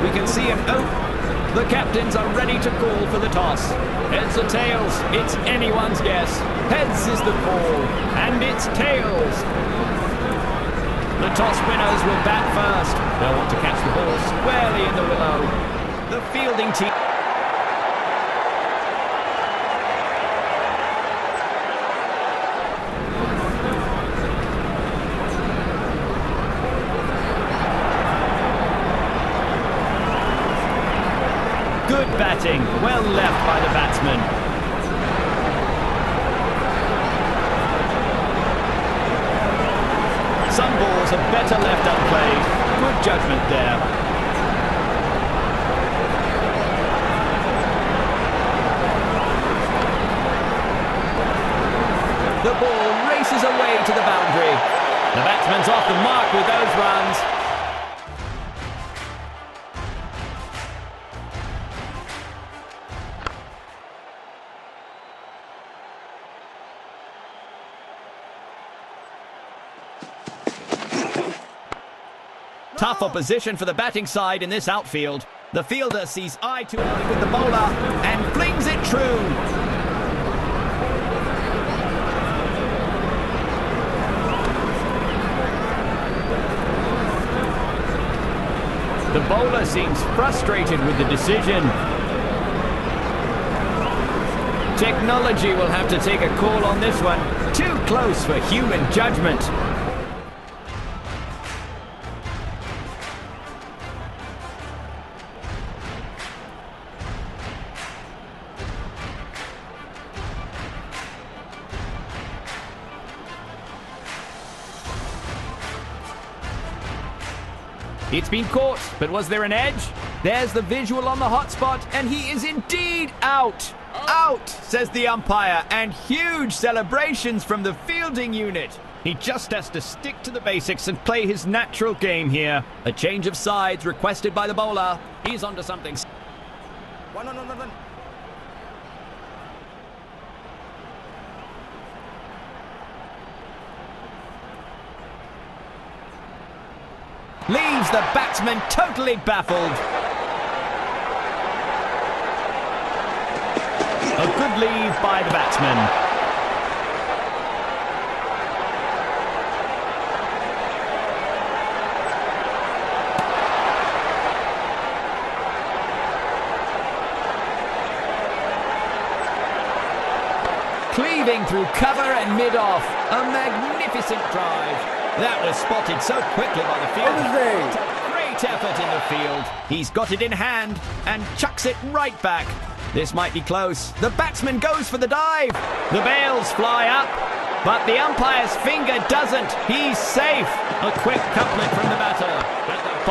We can see an The captains are ready to call for the toss. Heads or tails, it's anyone's guess. Heads is the call, and it's tails. The toss winners will bat first. They'll want to catch the ball squarely in the willow. The fielding team... Good batting, well left by the batsman. Some balls are better left unplayed. Good judgment there. The ball races away to the boundary. The batsman's off the mark with those runs. Tough opposition for the batting side in this outfield. The fielder sees eye to eye with the bowler and flings it true. The bowler seems frustrated with the decision. Technology will have to take a call on this one. Too close for human judgment. It's been caught, but was there an edge? There's the visual on the hotspot, and he is indeed out. Out, says the umpire, and huge celebrations from the fielding unit. He just has to stick to the basics and play his natural game here. A change of sides requested by the bowler. He's onto something. One. Leaves the batsman totally baffled. A good leave by the batsman. Cleaving through cover and mid-off. A magnificent drive. That was spotted so quickly by the fielder. What a great effort in the field. He's got it in hand and chucks it right back. This might be close. The batsman goes for the dive. The bails fly up, but the umpire's finger doesn't. He's safe. A quick couplet from the batter.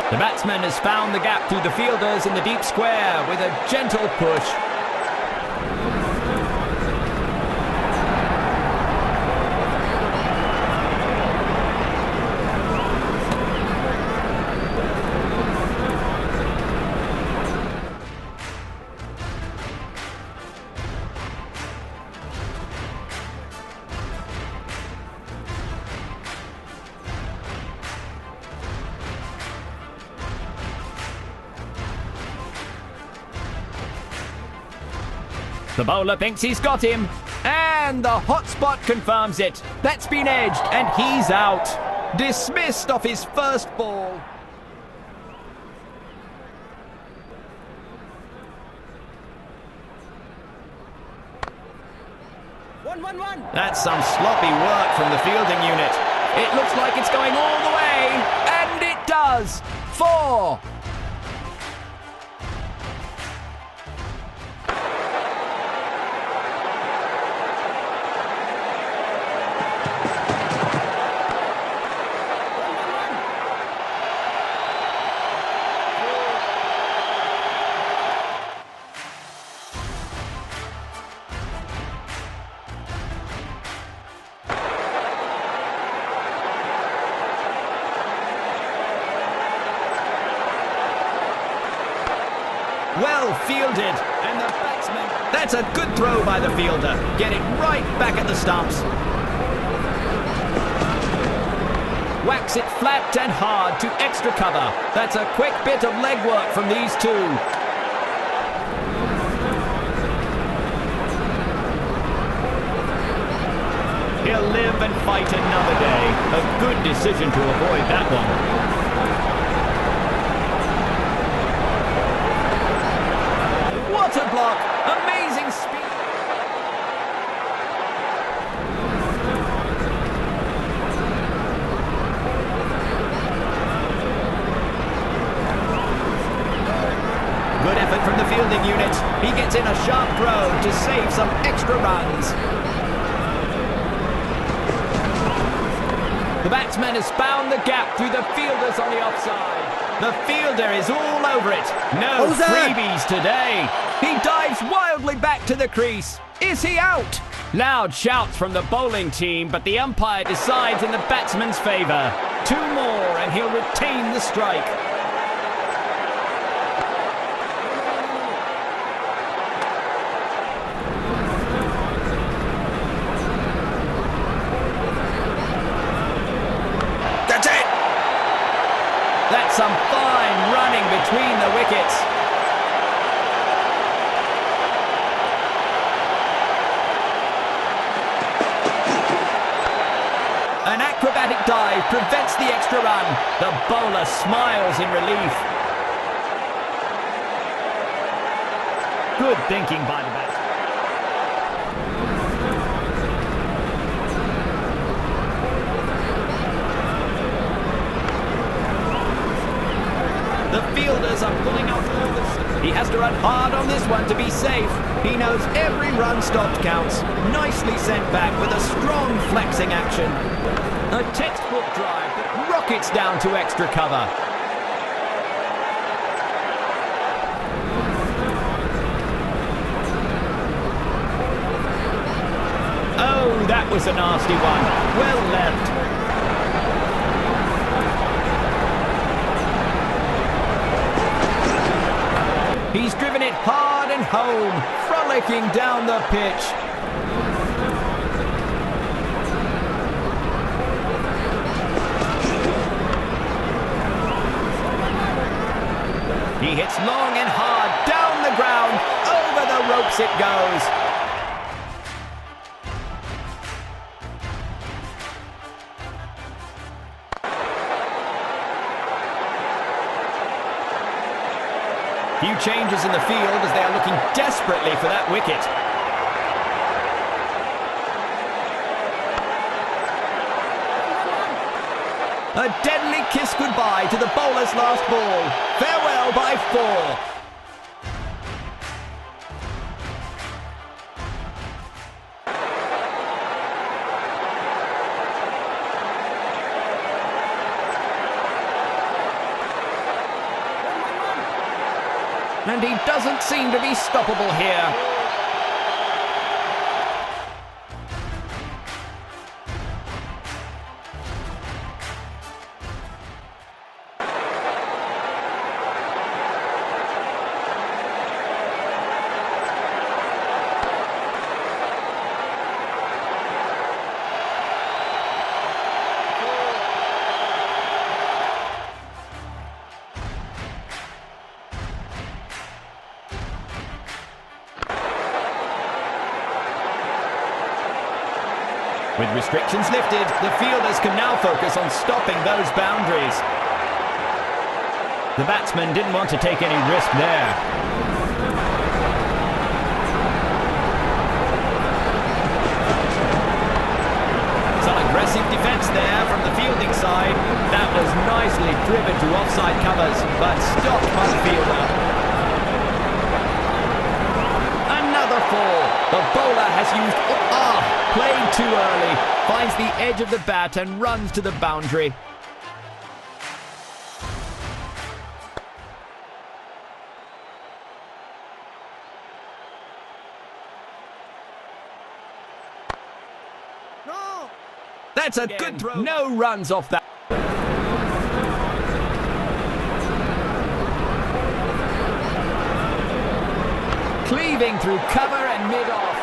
The batsman has found the gap through the fielders in the deep square with a gentle push. The bowler thinks he's got him, and the hotspot confirms it. That's been edged, and he's out. Dismissed off his first ball. One. That's some sloppy work from the fielding unit. It looks like it's going all the way, and it does. 4. Well fielded, and the batsman... That's a good throw by the fielder. Get it right back at the stumps. whacks it flat and hard to extra cover. That's a quick bit of legwork from these two. He'll live and fight another day. A good decision to avoid that one. What a block! Amazing speed! Good effort from the fielding unit. He gets in a sharp throw to save some extra runs. The batsman has found the gap through the fielders on the offside. The fielder is all over it. No freebies today. He dives wildly back to the crease. Is he out? Loud shouts from the bowling team, but the umpire decides in the batsman's favour. 2 more and he'll retain the strike. That's it! That's some fine running between the wickets. An acrobatic dive prevents the extra run. The bowler smiles in relief. Good thinking by the batsman. The fielders are pulling out all this. He has to run hard on this one to be safe. He knows every run stopped counts. Nicely sent back with a strong flexing action. A textbook drive that rockets down to extra cover. Oh, that was a nasty one. Well left. He's driven it hard and home, frolicking down the pitch. He hits long and hard, down the ground, over the ropes it goes. Few changes in the field as they are looking desperately for that wicket. A deadly kiss goodbye to the bowler's last ball. Farewell by 4. And he doesn't seem to be stoppable here. With restrictions lifted, the fielders can now focus on stopping those boundaries. The batsman didn't want to take any risk there. Some aggressive defence there from the fielding side. That was nicely driven to offside covers, but stopped by the fielder. Another 4. The bowler has used... played too early, finds the edge of the bat and runs to the boundary. No! That's a good throw. No runs off that. Cleaving through cover and mid-off.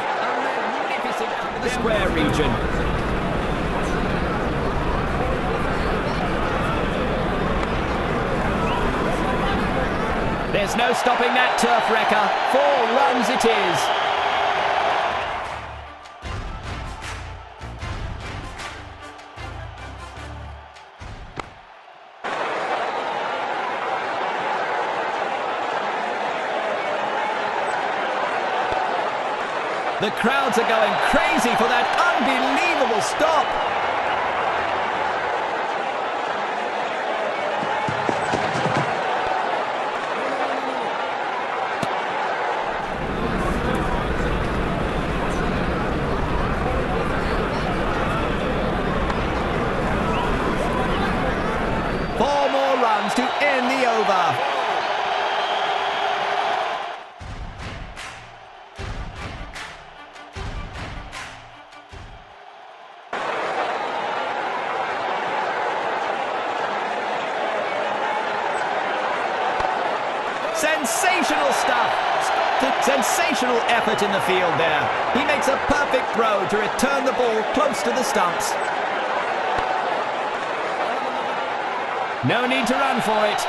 The square region. There's no stopping that turf wrecker. 4 runs it is. The crowds are going crazy for that unbelievable stop. Four more runs to end the over. Sensational stuff! Sensational effort in the field there. He makes a perfect throw to return the ball close to the stumps. No need to run for it.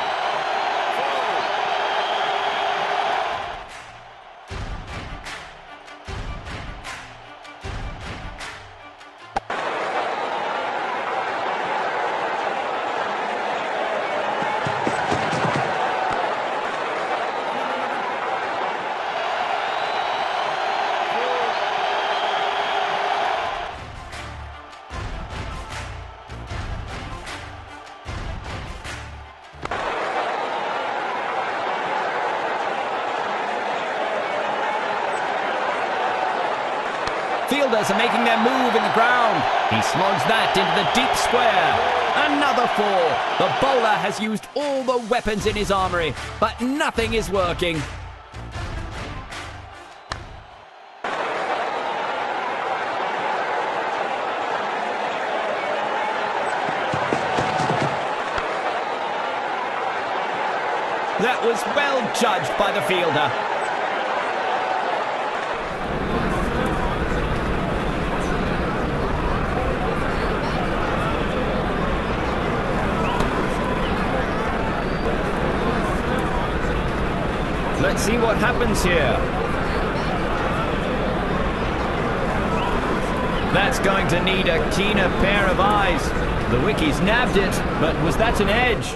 Fielders are making their move in the ground. He slogs that into the deep square. Another 4. The bowler has used all the weapons in his armoury, but nothing is working. That was well judged by the fielder. Let's see what happens here. That's going to need a keener pair of eyes. The wickies nabbed it, but was that an edge?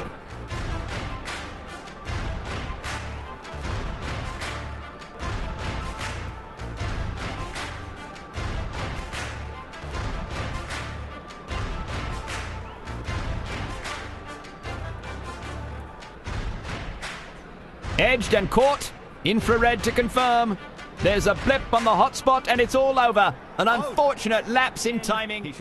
Edged and caught. Infrared to confirm. There's a blip on the hotspot and it's all over. An unfortunate lapse in timing.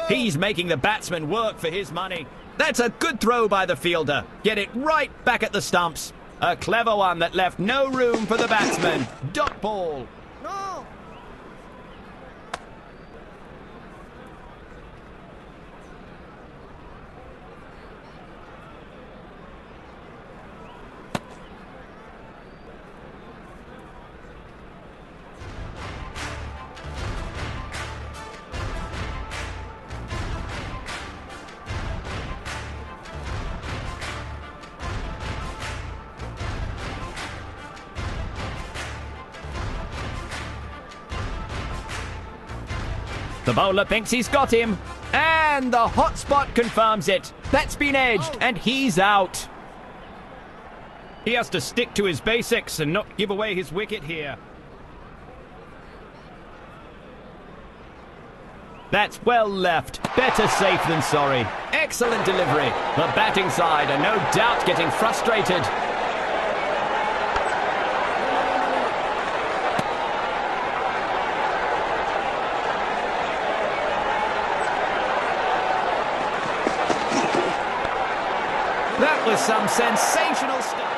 He's making the batsman work for his money. That's a good throw by the fielder. Get it right back at the stumps. A clever one that left no room for the batsman. Dot ball. No. The bowler thinks he's got him, and the hotspot confirms it. That's been edged, and he's out. He has to stick to his basics and not give away his wicket here. That's well left. Better safe than sorry. Excellent delivery. The batting side are no doubt getting frustrated. That was some sensational stuff.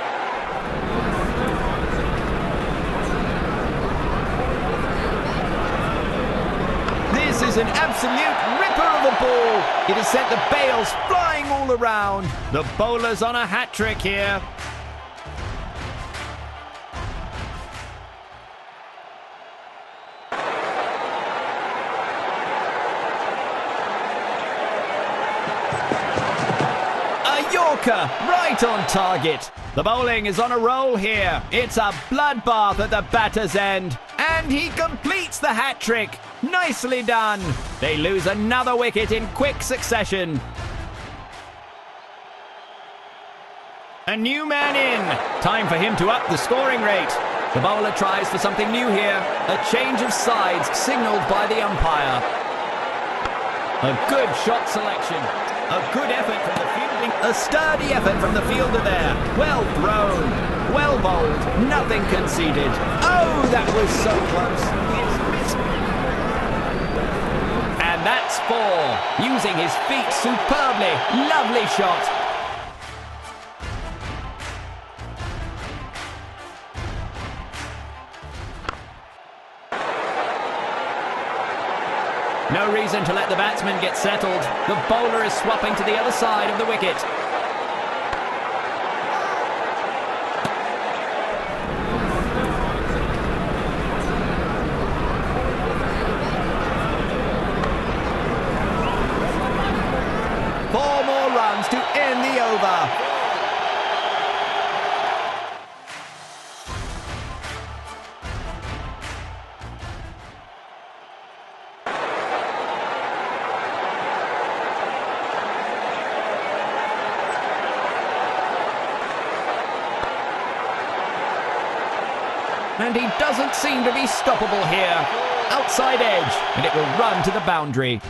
This is an absolute ripper of a ball. It has sent the bails flying all around. The bowler's on a hat-trick here. Yorker, right on target. The bowling is on a roll here. It's a bloodbath at the batter's end. And he completes the hat-trick. Nicely done. They lose another wicket in quick succession. A new man in. Time for him to up the scoring rate. The bowler tries for something new here. A change of sides signalled by the umpire. A good shot selection. A good effort from the fielding. A sturdy effort from the fielder there. Well thrown. Well bowled. Nothing conceded. Oh, that was so close. It's missed. And that's 4. Using his feet superbly. Lovely shot. No reason to let the batsman get settled. The bowler is swapping to the other side of the wicket. Four more runs to end the over. And he doesn't seem to be stoppable here. Outside edge, and it will run to the boundary.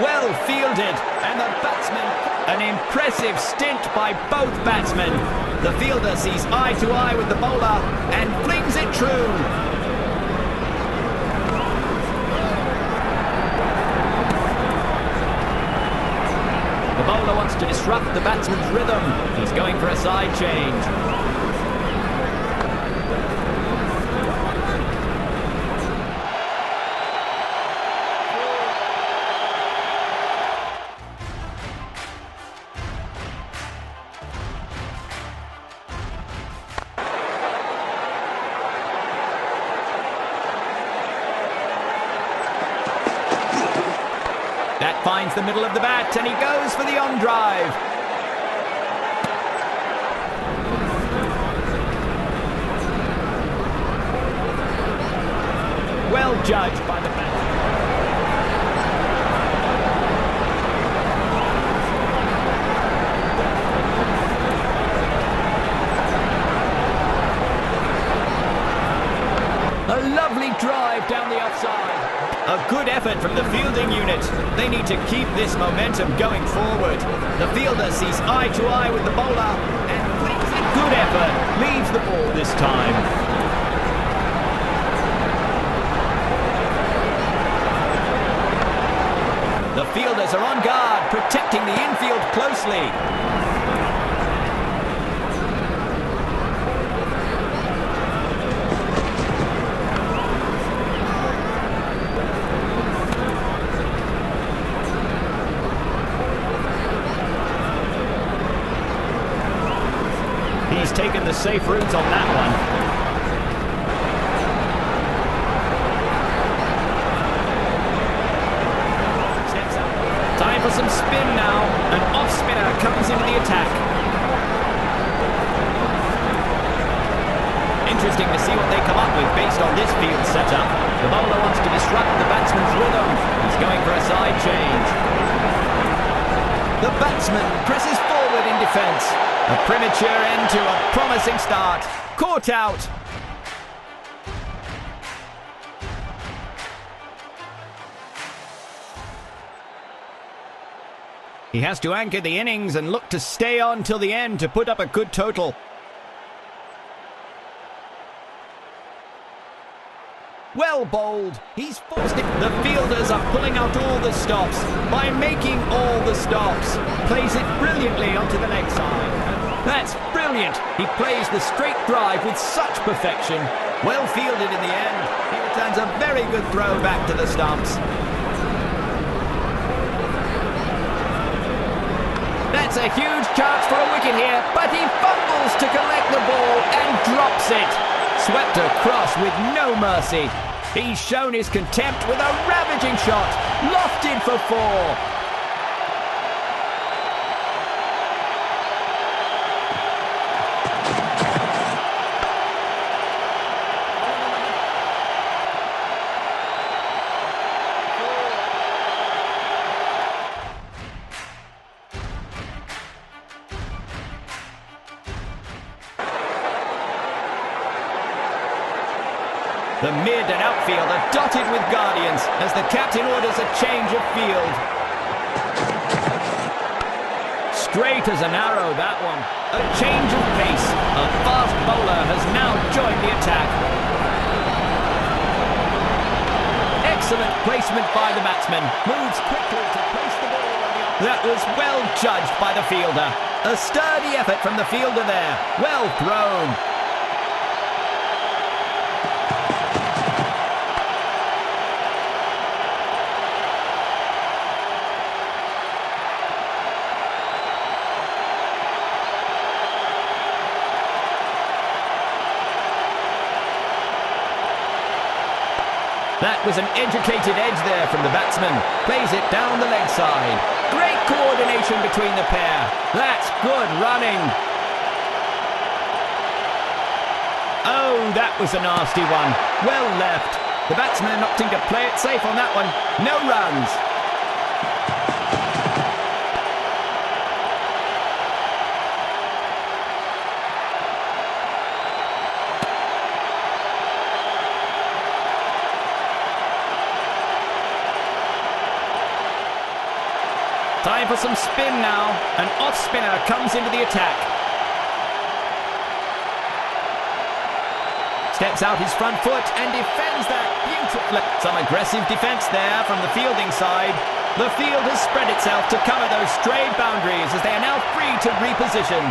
Well fielded, and the batsman. An impressive stint by both batsmen. The fielder sees eye to eye with the bowler and flings it true. The bowler wants to disrupt the batsman's rhythm. He's going for a side change. That finds the middle of the bat, and he goes for the on drive. Well judged by the batsman. A lovely drive down the offside. A good effort from the fielding unit. They need to keep this momentum going forward. The fielder sees eye to eye with the bowler and flings it. Good effort. Leaves the ball this time. The fielders are on guard, protecting the infield closely. He's taken the safe route on that one. Steps up. Time for some spin now. An off spinner comes into the attack. Interesting to see what they come up with based on this field setup. The bowler wants to disrupt the batsman's rhythm. He's going for a side change. The batsman presses forward in defence. A premature end to a promising start. Caught out. He has to anchor the innings and look to stay on till the end to put up a good total. Well bowled. He's forced it. The fielders are pulling out all the stops. By making all the stops, plays it brilliantly onto the leg side. That's brilliant. He plays the straight drive with such perfection. Well fielded in the end. He returns a very good throw back to the stumps. That's a huge chance for a wicket here, but he fumbles to collect the ball and drops it. Swept across with no mercy. He's shown his contempt with a ravaging shot, lofted for 4. The mid and outfield are dotted with guardians as the captain orders a change of field. Straight as an arrow, that one. A change of pace. A fast bowler has now joined the attack. Excellent placement by the batsman. Moves quickly to place the ball on the off. That was well judged by the fielder. A sturdy effort from the fielder there. Well thrown. That was an educated edge there from the batsman. Plays it down the leg side. Great coordination between the pair. That's good running. Oh, that was a nasty one. Well left. The batsman opting to play it safe on that one. No runs. Time for some spin now. An off-spinner comes into the attack. Steps out his front foot and defends that beautifully. Some aggressive defence there from the fielding side. The field has spread itself to cover those strayed boundaries as they are now free to reposition.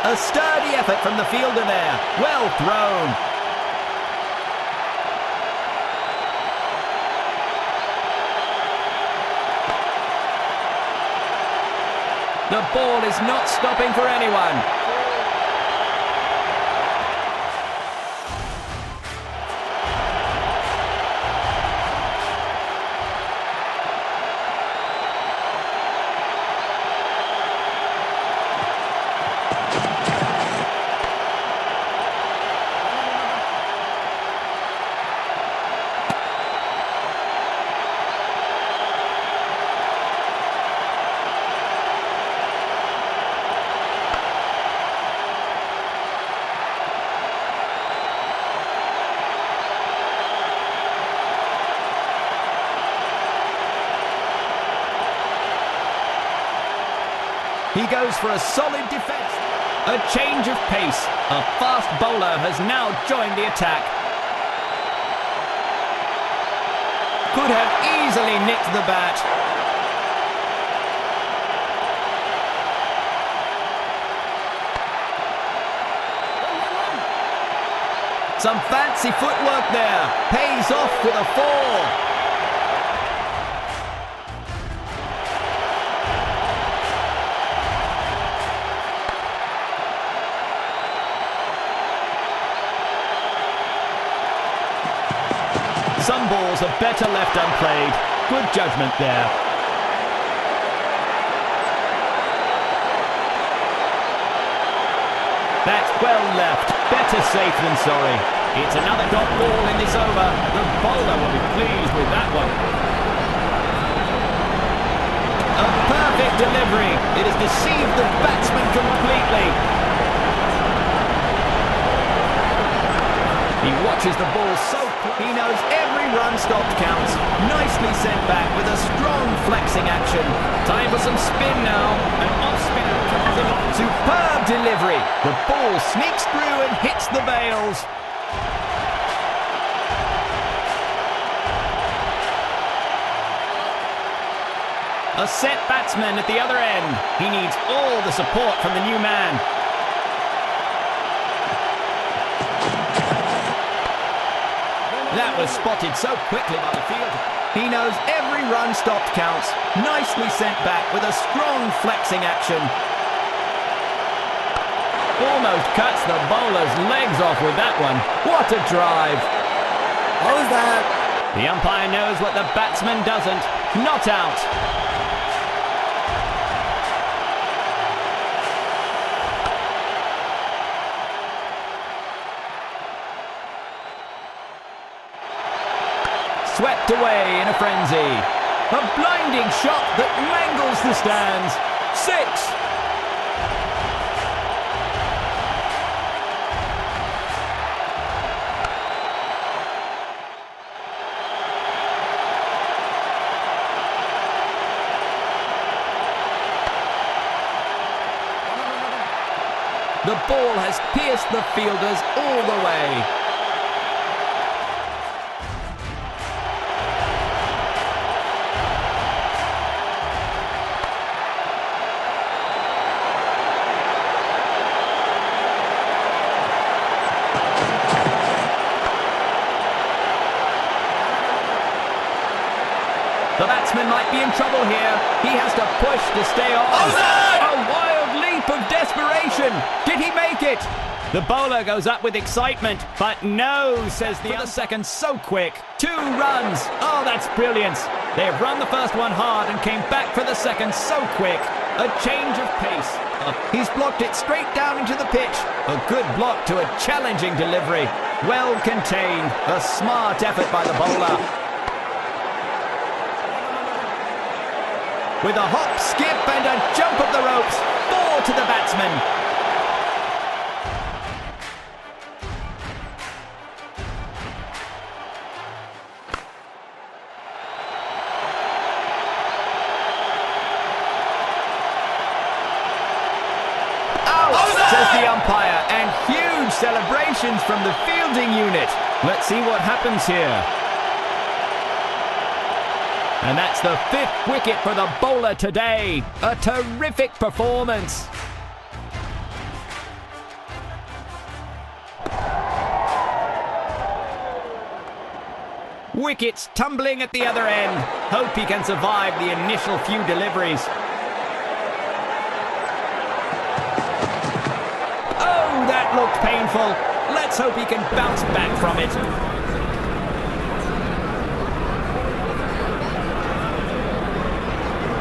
A sturdy effort from the fielder there. Well thrown. The ball is not stopping for anyone. He goes for a solid defence. A change of pace. A fast bowler has now joined the attack. Could have easily nicked the bat. Some fancy footwork there. Pays off with a 4. Some balls are better left unplayed. Good judgment there. That's well left. Better safe than sorry. It's another dot ball in this over. The bowler will be pleased with that one. A perfect delivery. It has deceived the batsman completely. He watches the ball so close. He knows every run stopped counts. Nicely sent back with a strong flexing action. Time for some spin now. An off-spinner comes in. Superb delivery. The ball sneaks through and hits the bails. A set batsman at the other end. He needs all the support from the new man. That was spotted so quickly by the fielder. He knows every run stopped counts. Nicely sent back with a strong flexing action. Almost cuts the bowler's legs off with that one. What a drive. What was that? The umpire knows what the batsman doesn't. Not out. Swept away in a frenzy. A blinding shot that mangles the stands. 6. The ball has pierced the fielders all the way. The batsman might be in trouble here. He has to push to stay on. A wild leap of desperation. Did he make it? The bowler goes up with excitement, but no, says the second so quick. 2 runs. Oh, that's brilliant. They have run the first one hard and came back for the second so quick. A change of pace. He's blocked it straight down into the pitch. A good block to a challenging delivery. Well contained. A smart effort by the bowler. With a hop, skip and a jump of the ropes. 4 to the batsman. Out, says the umpire, and huge celebrations from the fielding unit. Let's see what happens here. And that's the 5th wicket for the bowler today. A terrific performance. Wickets tumbling at the other end. Hope he can survive the initial few deliveries. Oh, that looked painful. Let's hope he can bounce back from it.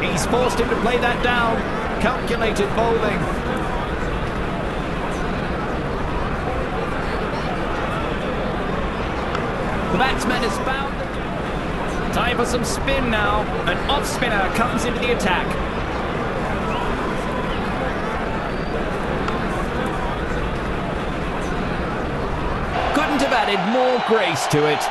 He's forced him to play that down. Calculated bowling. The batsman has found the... Time for some spin now. An off-spinner comes into the attack. Couldn't have added more grace to it.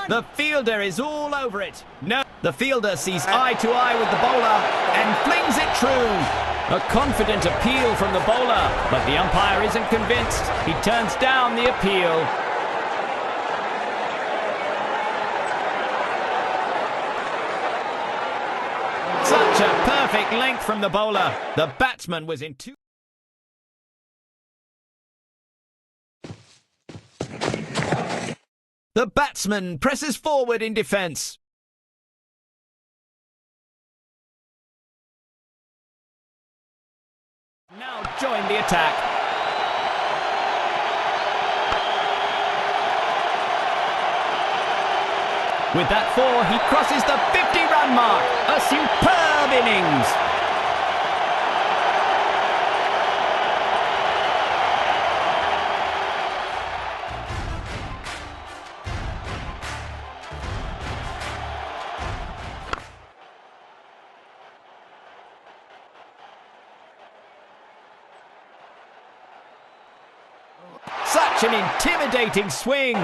The fielder is all over it. No, the fielder sees eye to eye with the bowler and flings it true. A confident appeal from the bowler, but the umpire isn't convinced. He turns down the appeal. Such a perfect length from the bowler. The batsman was in two. The batsman presses forward in defence. Now join the attack. With that 4, he crosses the 50-run mark. A superb innings. Such an intimidating swing.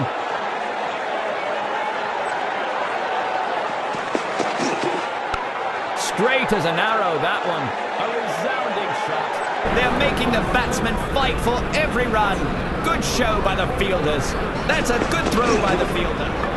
Straight as an arrow, that one. A resounding shot. They're making the batsmen fight for every run. Good show by the fielders. That's a good throw by the fielder.